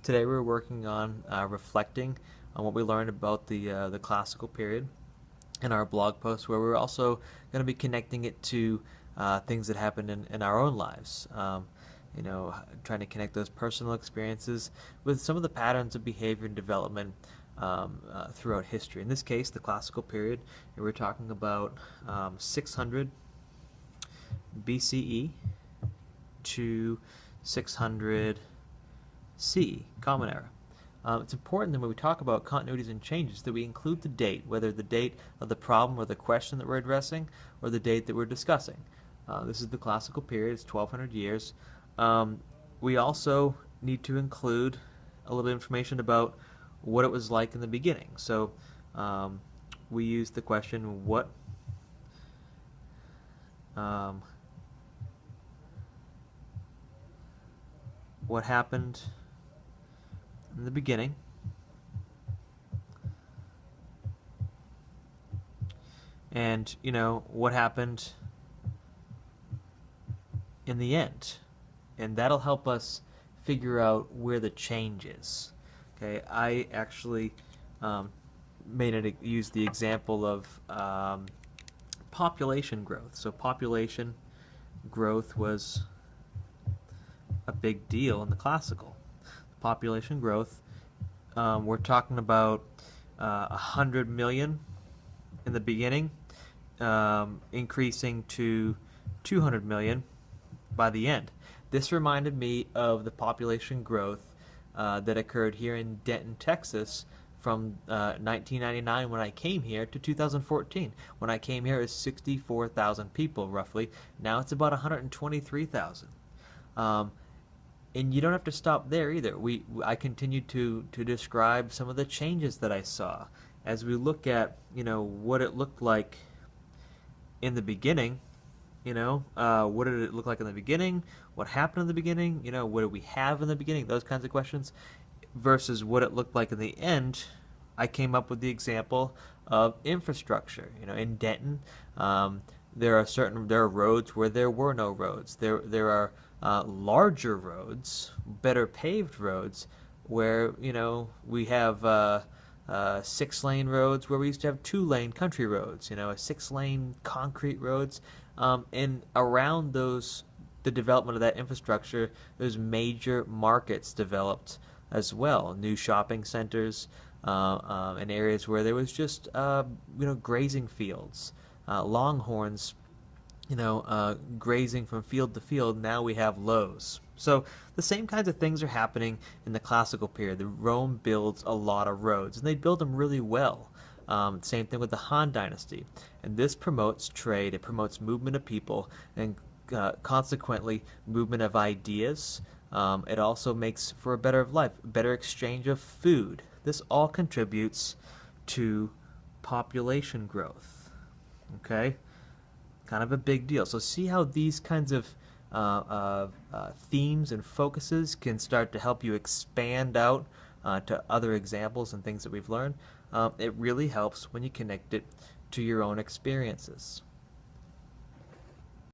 Today we're working on reflecting on what we learned about the classical period in our blog post, where we're also going to be connecting it to things that happened in our own lives. Trying to connect those personal experiences with some of the patterns of behavior and development throughout history. In this case, the classical period, and we're talking about 600 BCE to 600 C, Common Era. It's important that when we talk about continuities and changes that we include the date, whether the date of the problem or the question that we're addressing, or the date that we're discussing. This is the classical period, it's 1200 years. We also need to include a little information about what it was like in the beginning. So we use the question, what happened in the beginning, and what happened in the end, and that'll help us figure out where the change is. Okay, I actually use the example of population growth. So population growth was a big deal in the classical. Population growth, we're talking about 100 million in the beginning, increasing to 200 million by the end. This reminded me of the population growth that occurred here in Denton, Texas from 1999 when I came here to 2014. When I came here, it was 64,000 people roughly. Now it's about 123,000. And you don't have to stop there either. I continued to describe some of the changes that I saw as we look at what it looked like in the beginning. What did it look like in the beginning? What happened in the beginning? What did we have in the beginning? Those kinds of questions versus what it looked like in the end. I came up with the example of infrastructure. In Denton, there are roads where there were no roads. There are larger roads, better paved roads, where we have 6-lane roads where we used to have 2-lane country roads. A 6-lane concrete roads, and around the development of that infrastructure, there's major markets developed as well. New shopping centers, and areas where there was just grazing fields, longhorns. Grazing from field to field. Now we have Lowe's. So the same kinds of things are happening in the classical period. Rome builds a lot of roads, and they build them really well. Same thing with the Han Dynasty. And this promotes trade, it promotes movement of people, and consequently movement of ideas. It also makes for a better life, better exchange of food. This all contributes to population growth. Okay? Kind of a big deal. So see how these kinds of themes and focuses can start to help you expand out to other examples and things that we've learned. It really helps when you connect it to your own experiences.